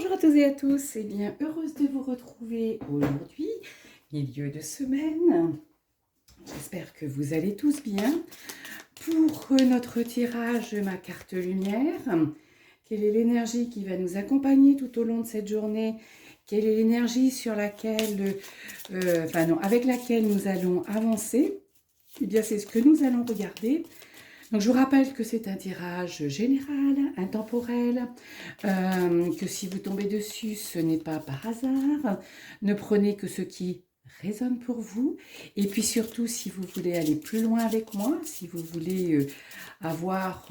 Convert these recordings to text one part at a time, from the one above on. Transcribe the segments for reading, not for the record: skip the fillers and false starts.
Bonjour à toutes et à tous, et bien heureuse de vous retrouver aujourd'hui, milieu de semaine. J'espère que vous allez tous bien. Pour notre tirage de ma carte lumière, quelle est l'énergie qui va nous accompagner tout au long de cette journée? Quelle est l'énergie sur laquelle, avec laquelle nous allons avancer? Eh bien, c'est ce que nous allons regarder. Donc, je vous rappelle que c'est un tirage général, intemporel, que si vous tombez dessus, ce n'est pas par hasard. Ne prenez que ce qui résonne pour vous. Et puis surtout, si vous voulez aller plus loin avec moi, si vous voulez avoir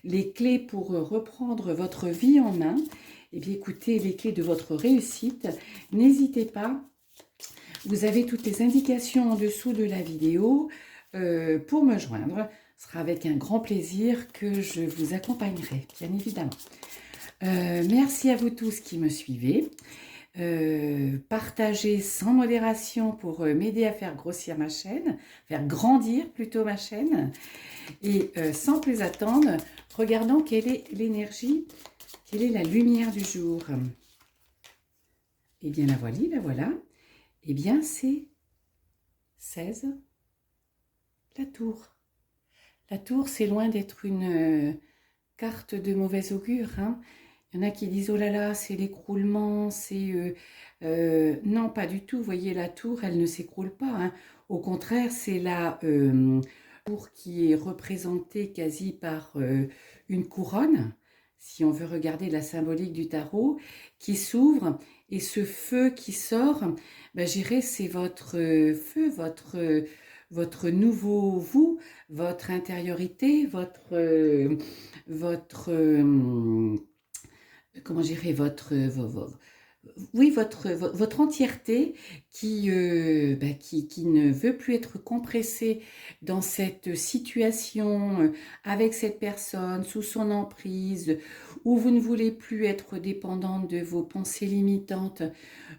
les clés pour reprendre votre vie en main, eh bien écoutez, les clés de votre réussite, n'hésitez pas. Vous avez toutes les indications en dessous de la vidéo pour me joindre. Ce sera avec un grand plaisir que je vous accompagnerai, bien évidemment. Merci à vous tous qui me suivez. Partagez sans modération pour m'aider à faire grossir ma chaîne, faire grandir plutôt ma chaîne. Et sans plus attendre, regardons quelle est l'énergie, quelle est la lumière du jour. Eh bien la voilà. Eh bien c'est 16, la tour. La tour, c'est loin d'être une carte de mauvais augure. Hein. Il y en a qui disent « Oh là là, c'est l'écroulement, c'est… » Non, pas du tout. Vous voyez, la tour, elle ne s'écroule pas. Hein. Au contraire, c'est la tour qui est représentée quasi par une couronne, si on veut regarder la symbolique du tarot, qui s'ouvre. Et ce feu qui sort, ben, je dirais, c'est votre feu, votre nouveau vous, votre intériorité, comment dirais votre entièreté qui ne veut plus être compressée dans cette situation, avec cette personne, sous son emprise, où vous ne voulez plus être dépendante de vos pensées limitantes.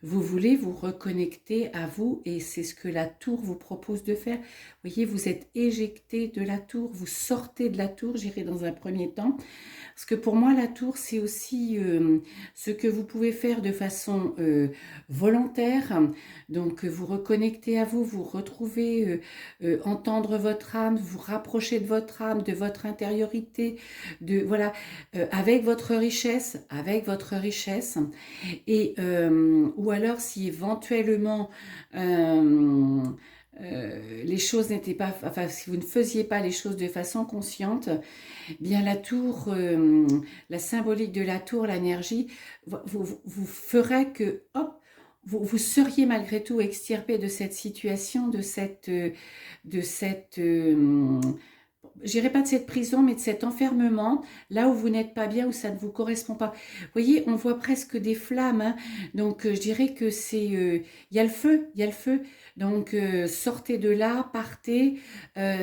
Vous voulez vous reconnecter à vous et c'est ce que la tour vous propose de faire. Vous voyez, vous êtes éjecté de la tour, vous sortez de la tour, j'irai dans un premier temps. Parce que pour moi, la tour, c'est aussi ce que vous pouvez faire de façon volontaire. Donc, vous reconnecter à vous, vous retrouver, entendre votre âme, vous rapprocher de votre âme, de votre intériorité, voilà, avec votre richesse, Et, ou alors, si éventuellement les choses n'étaient pas, enfin, si vous ne faisiez pas les choses de façon consciente, bien la tour, la symbolique de la tour, l'énergie, vous ferait que, hop, vous seriez malgré tout extirpé de cette situation, je dirais pas de cette prison, mais de cet enfermement, là où vous n'êtes pas bien, où ça ne vous correspond pas. Vous voyez, on voit presque des flammes, hein. Donc je dirais que c'est, il y a le feu, Donc sortez de là, partez,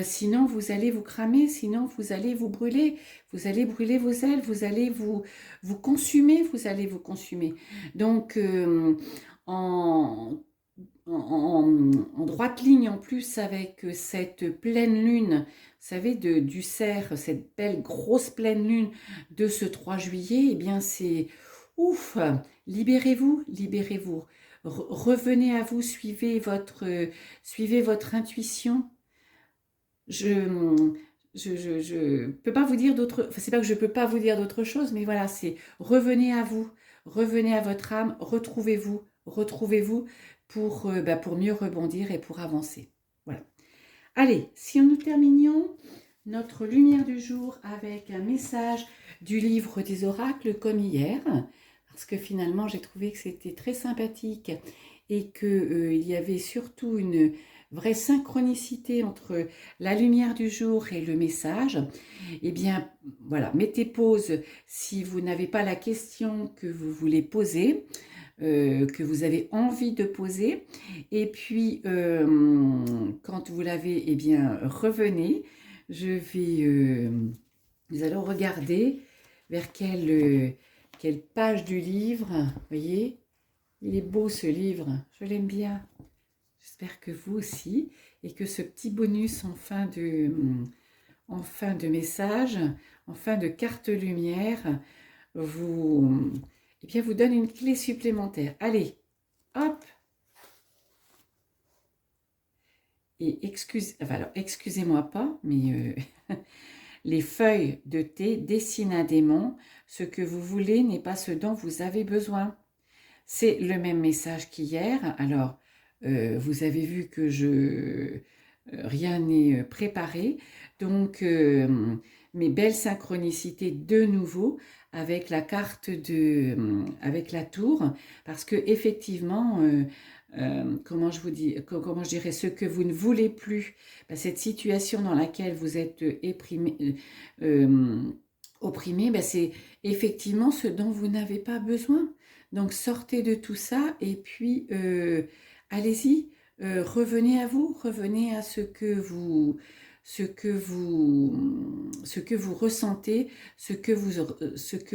sinon vous allez vous cramer, sinon vous allez vous brûler vos ailes, vous consumer, Donc en en droite ligne en plus avec cette pleine lune, vous savez, du cerf, cette belle grosse pleine lune de ce 3 juillet, eh bien c'est ouf, libérez-vous. Revenez à vous, suivez votre intuition. Je peux pas vous dire d'autre, enfin, c'est pas que je peux pas vous dire d'autre chose, mais voilà, c'est revenez à vous, revenez à votre âme, retrouvez-vous pour mieux rebondir et pour avancer. Voilà. Allez, si nous terminions notre lumière du jour avec un message du livre des oracles comme hier, parce que finalement j'ai trouvé que c'était très sympathique et qu'il y avait surtout une vraie synchronicité entre la lumière du jour et le message. Eh bien, voilà, mettez pause si vous n'avez pas la question que vous voulez poser, que vous avez envie de poser. Et puis, quand vous l'avez, eh bien, revenez. Nous allons regarder vers quelle page du livre. Vous voyez, il est beau ce livre, je l'aime bien. J'espère que vous aussi, et que ce petit bonus en fin de message, en fin de carte lumière, vous eh bien, vous donne une clé supplémentaire. Allez, hop. Et excusez-moi pas, mais les feuilles de thé dessinent un démon. Ce que vous voulez n'est pas ce dont vous avez besoin. C'est le même message qu'hier. Alors, vous avez vu que rien n'est préparé. Donc, mes belles synchronicités de nouveau avec la carte avec la tour, parce que effectivement, comment je dirais, ce que vous ne voulez plus, ben, cette situation dans laquelle vous êtes opprimé, ben, c'est effectivement ce dont vous n'avez pas besoin. Donc sortez de tout ça et puis allez-y, revenez à vous, revenez à ce que vous ressentez, ce que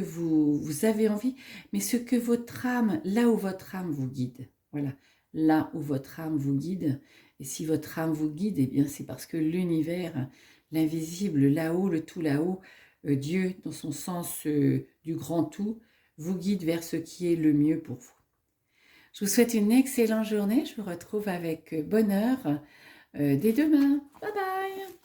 vous avez envie, mais ce que votre âme, là où votre âme vous guide. Voilà, là où votre âme vous guide. Et si votre âme vous guide, eh bien c'est parce que l'univers, l'invisible, là-haut, le tout là-haut, Dieu, dans son sens du grand tout, vous guide vers ce qui est le mieux pour vous. Je vous souhaite une excellente journée. Je vous retrouve avec bonheur dès demain. Bye bye!